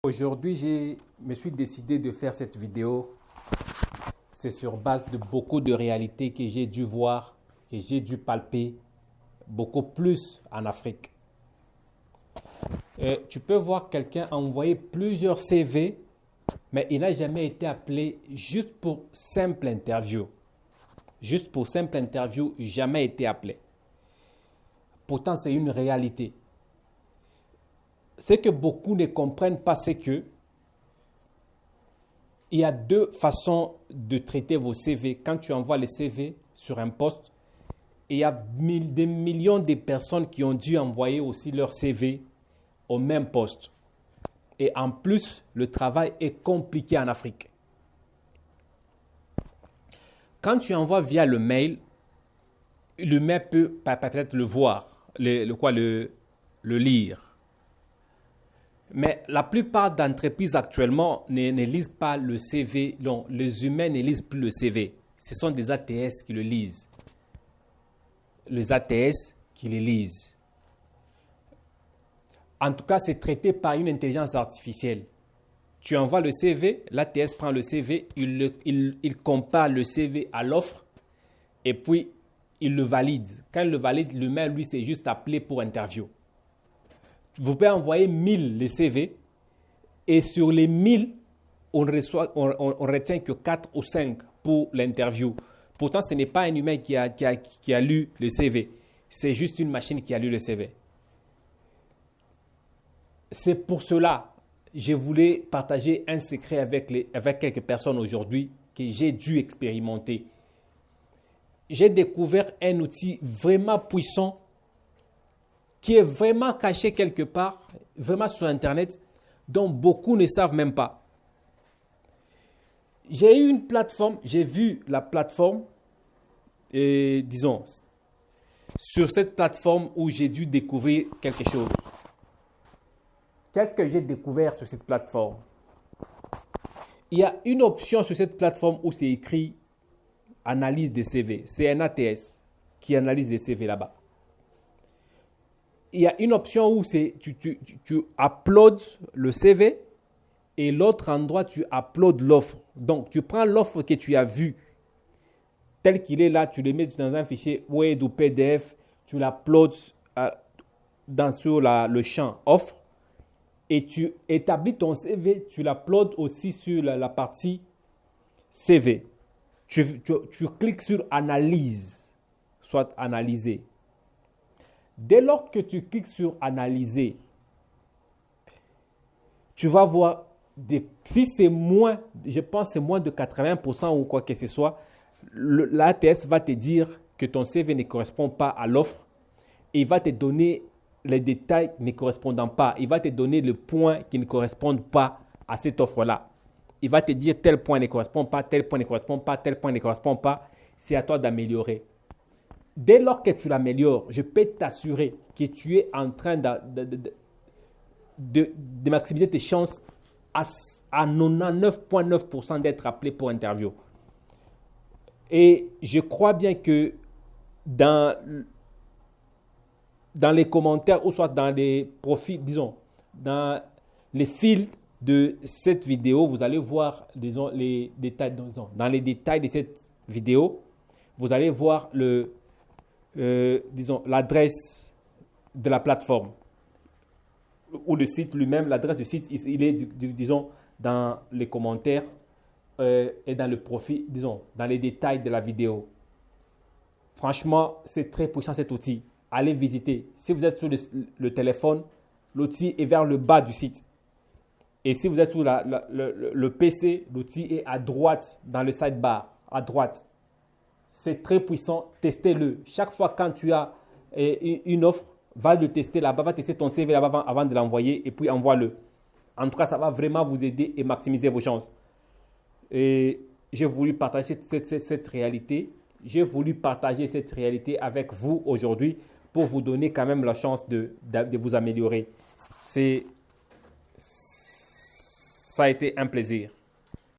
Aujourd'hui, je me suis décidé de faire cette vidéo. C'est sur base de beaucoup de réalités que j'ai dû voir, que j'ai dû palper beaucoup plus en Afrique. Tu peux voir quelqu'un envoyer plusieurs CV, mais il n'a jamais été appelé juste pour simple interview. Juste pour simple interview, jamais été appelé. Pourtant, c'est une réalité. Ce que beaucoup ne comprennent pas, c'est que il y a deux façons de traiter vos CV. Quand tu envoies les CV sur un poste, il y a des millions de personnes qui ont dû envoyer aussi leur CV au même poste. Et en plus, le travail est compliqué en Afrique. Quand tu envoies via le mail peut peut-être le voir, le lire. Mais la plupart d'entreprises actuellement ne lisent pas le CV. Non, les humains ne lisent plus le CV. Ce sont des ATS qui le lisent. Les ATS qui le lisent. En tout cas, c'est traité par une intelligence artificielle. Tu envoies le CV, l'ATS prend le CV, il compare le CV à l'offre et puis il le valide. Quand il le valide, l'humain, lui, c'est juste appelé pour interview. Vous pouvez envoyer 1000 les CV et sur les 1000, on retient que 4 ou 5 pour l'interview. Pourtant, ce n'est pas un humain qui a lu le CV. C'est juste une machine qui a lu le CV. C'est pour cela que je voulais partager un secret avec quelques personnes aujourd'hui que j'ai dû expérimenter. J'ai découvert un outil vraiment puissant qui est vraiment caché quelque part, vraiment sur Internet, dont beaucoup ne savent même pas. J'ai eu une plateforme, j'ai vu la plateforme, et disons, sur cette plateforme où j'ai dû découvrir quelque chose. Qu'est-ce que j'ai découvert sur cette plateforme? Il y a une option sur cette plateforme où c'est écrit analyse des CV. C'est un ATS qui analyse les CV là-bas. Il y a une option où tu uploads le CV et l'autre endroit, tu uploads l'offre. Donc, tu prends l'offre que tu as vue tel qu'il est là, tu le mets dans un fichier Word ou PDF, tu l'uploads sur le champ offre et tu établis ton CV, tu l'uploads aussi sur la partie CV. Tu cliques sur analyse, soit analyser. Dès lors que tu cliques sur analyser, tu vas voir, si c'est moins, je pense c'est moins de 80% ou quoi que ce soit, l'ATS va te dire que ton CV ne correspond pas à l'offre et il va te donner les détails ne correspondant pas. Il va te donner le point qui ne correspond pas à cette offre-là. Il va te dire tel point ne correspond pas, tel point ne correspond pas, tel point ne correspond pas. C'est à toi d'améliorer. Dès lors que tu l'améliores, je peux t'assurer que tu es en train de maximiser tes chances à 99,9% d'être appelé pour interview. Et je crois bien que dans les commentaires ou soit dans les profils, disons, dans les fils de cette vidéo, vous allez voir, disons, les détails, dans les détails de cette vidéo, vous allez voir l'adresse de la plateforme ou le site lui-même. L'adresse du site, il est, disons, dans les commentaires et dans le profil, disons, dans les détails de la vidéo. Franchement, c'est très puissant cet outil. Allez visiter. Si vous êtes sur le téléphone, l'outil est vers le bas du site. Et si vous êtes sur le PC, l'outil est à droite, dans le sidebar, à droite. C'est très puissant, testez-le. Chaque fois quand tu as une offre, va le tester là-bas, va tester ton CV là-bas avant de l'envoyer et puis envoie-le. En tout cas, ça va vraiment vous aider et maximiser vos chances. Et j'ai voulu partager cette réalité. J'ai voulu partager cette réalité avec vous aujourd'hui pour vous donner quand même la chance de vous améliorer. Ça a été un plaisir.